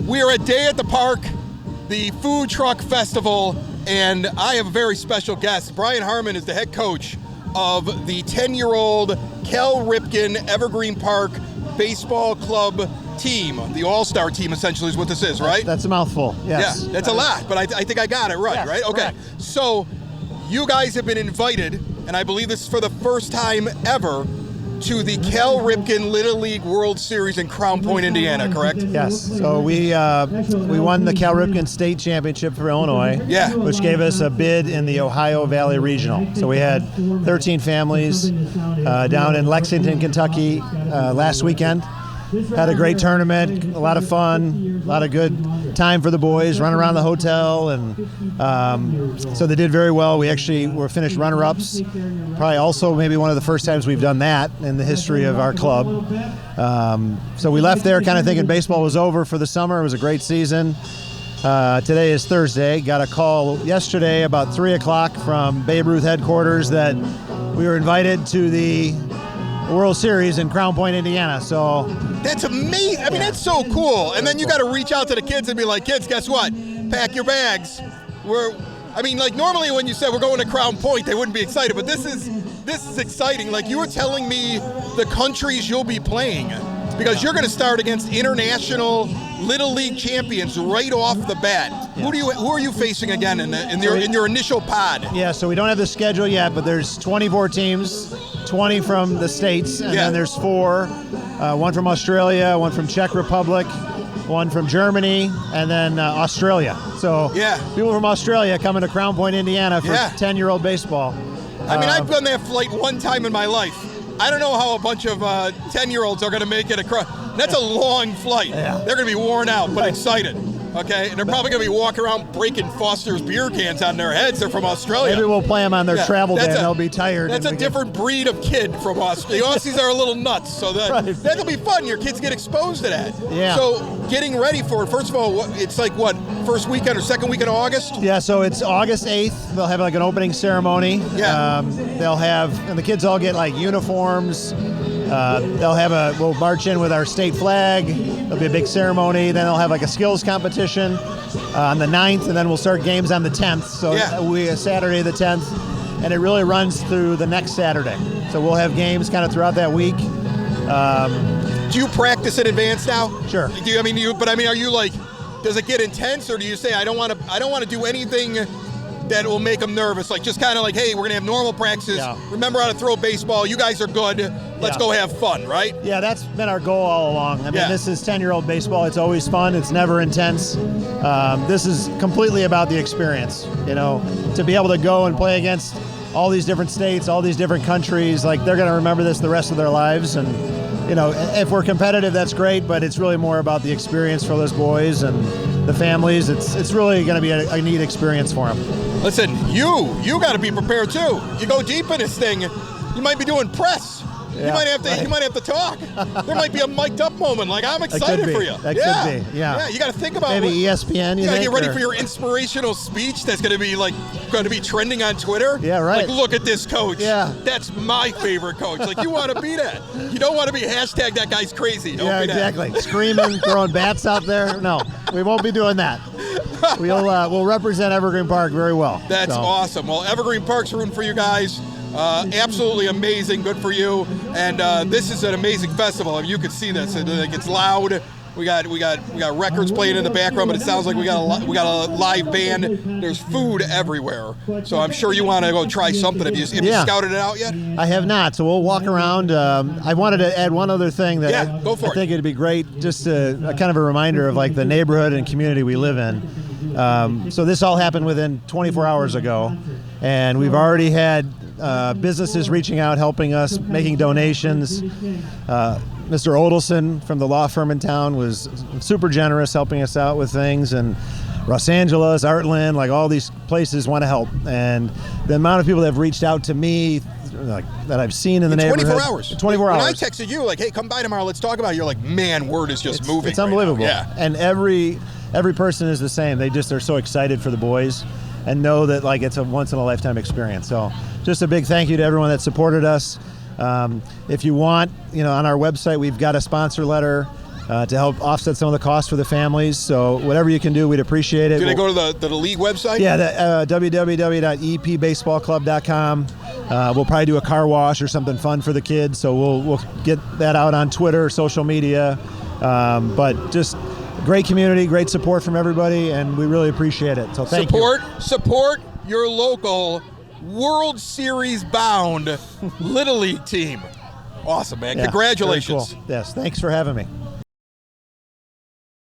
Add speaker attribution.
Speaker 1: We are at Day at the Park, the food truck festival, and I have a very special guest. Brian Harmon is the head coach of the 10-year-old Cal Ripken Evergreen Park Baseball Club team. The all-star team essentially is what this is, right?
Speaker 2: That's a mouthful, yes.
Speaker 1: Yeah, that's a lot, but I think I got it right,
Speaker 2: yes,
Speaker 1: right? Okay,
Speaker 2: correct.
Speaker 1: So you guys have been invited, and I believe this is for the first time ever, to the Cal Ripken Little League World Series in Crown Point, Indiana, correct?
Speaker 2: Yes. So we won the Cal Ripken State Championship for Illinois,
Speaker 1: Yeah.
Speaker 2: which gave us a bid in the Ohio Valley Regional. So we had 13 families down in Lexington, Kentucky last weekend. Had a great tournament, a lot of fun, a lot of good time for the boys, run around the hotel, and so they did very well. We actually were finished runner-ups, probably also maybe one of the first times we've done that in the history of our club. So we left there kind of thinking baseball was over for the summer. It was a great season. Today is Thursday. Got a call yesterday about 3 o'clock from Babe Ruth headquarters that we were invited to the World Series in Crown Point, Indiana. So
Speaker 1: That's amazing. I mean, that's so cool. And then you got to reach out to the kids and be like, kids, guess what? Pack your bags. Normally when you said we're going to Crown Point, they wouldn't be excited, but this is exciting. Like, you were telling me the countries you'll be playing, because you're going to start against international Little League champions right off the bat.
Speaker 2: Yeah.
Speaker 1: Who are you facing again in your initial pod?
Speaker 2: Yeah, so we don't have the schedule yet, but there's 24 teams, 20 from the States, and then there's 4, one from Australia, one from Czech Republic, one from Germany, and then Australia. So people from Australia coming to Crown Point, Indiana for 10-year-old basable.
Speaker 1: I mean, I've done that flight one time in my life. I don't know how a bunch of 10-year-olds are going to make it across. That's a long flight. Yeah. They're going to be worn out, but excited. Okay, and they're probably going to be walking around breaking Foster's beer cans on their heads. They're from Australia.
Speaker 2: Maybe we'll play them on their travel day and they'll be tired.
Speaker 1: That's a different breed of kid from Australia. The Aussies are a little nuts, so that'll be fun. Your kids get exposed to that. Yeah. So getting ready for it, first of all, it's like what, first weekend or second weekend of August?
Speaker 2: Yeah, so it's August 8th. They'll have like an opening ceremony.
Speaker 1: Yeah.
Speaker 2: And the kids all get like uniforms. We'll march in with our state flag. There'll be a big ceremony. Then they'll have like a skills competition on the 9th, and then we'll start games on the 10th. So Saturday the 10th, and it really runs through the next Saturday. So we'll have games kind of throughout that week.
Speaker 1: Do you practice in advance now?
Speaker 2: Sure.
Speaker 1: Are you like, does it get intense, or do you say I don't want to do anything that will make them nervous? Like, just kind of like, hey, we're going to have normal practices. Yeah. Remember how to throw baseball. You guys are good. Let's go have fun, right? Yeah,
Speaker 2: that's been our goal all along. I mean, this is 10-year-old baseball. It's always fun. It's never intense. This is completely about the experience. To be able to go and play against all these different states, all these different countries, like, they're going to remember this the rest of their lives. And, if we're competitive, that's great, but it's really more about the experience for those boys and the families. It's really going to be a neat experience for them.
Speaker 1: Listen, you got to be prepared too. You go deep in this thing, you might be doing press.
Speaker 2: Yeah,
Speaker 1: you might have to talk. There might be a mic'd up moment. Like, I'm excited for you.
Speaker 2: That could be. Yeah.
Speaker 1: You got to think about
Speaker 2: maybe ESPN.
Speaker 1: You got to get ready for your inspirational speech that's going to be trending on Twitter.
Speaker 2: Yeah, right.
Speaker 1: Like, look at this coach.
Speaker 2: Yeah,
Speaker 1: that's my favorite coach. Like, you want to be that. You don't want to be hashtag that guy's crazy. Don't be
Speaker 2: exactly.
Speaker 1: That.
Speaker 2: Screaming, throwing bats out there. No, we won't be doing that. We'll represent Evergreen Park very well.
Speaker 1: That's awesome. Well, Evergreen Park's rooting for you guys. Absolutely amazing. Good for you. And this is an amazing festival. I mean, you can see this. It's loud. We got records playing in the background, but it sounds like we got a live band. There's food everywhere. So I'm sure you want to go try something. Have you scouted it out yet?
Speaker 2: I have not. So we'll walk around. I wanted to add one other thing that
Speaker 1: go for
Speaker 2: I think it'd be great, just a kind of a reminder of like the neighborhood and community we live in. So this all happened within 24 hours ago, and we've already had businesses reaching out, helping us, making donations. Mr. Odelson from the law firm in town was super generous, helping us out with things, and Los Angeles, Artland, like all these places want to help. And the amount of people that have reached out to me, like that I've seen in the neighborhood.
Speaker 1: 24 hours.
Speaker 2: 24 hours.
Speaker 1: When I texted you, like, hey, come by tomorrow, let's talk about it. You're like, man, word is just moving.
Speaker 2: It's unbelievable.
Speaker 1: Right now. Yeah.
Speaker 2: And every person is the same. They just are so excited for the boys and know that like it's a once in a lifetime experience. So just a big thank you to everyone that supported us. If you want, on our website, we've got a sponsor letter to help offset some of the costs for the families. So whatever you can do, we'd appreciate it.
Speaker 1: Do they go to the league website?
Speaker 2: Yeah, www.epbaseballclub.com. We'll probably do a car wash or something fun for the kids, so we'll get that out on Twitter, social media. But just great community, great support from everybody, and we really appreciate it. So thank you.
Speaker 1: Support your local World Series bound Little League team. Awesome, man.
Speaker 2: Yeah,
Speaker 1: Congratulations.
Speaker 2: very cool. Yes, thanks for having me.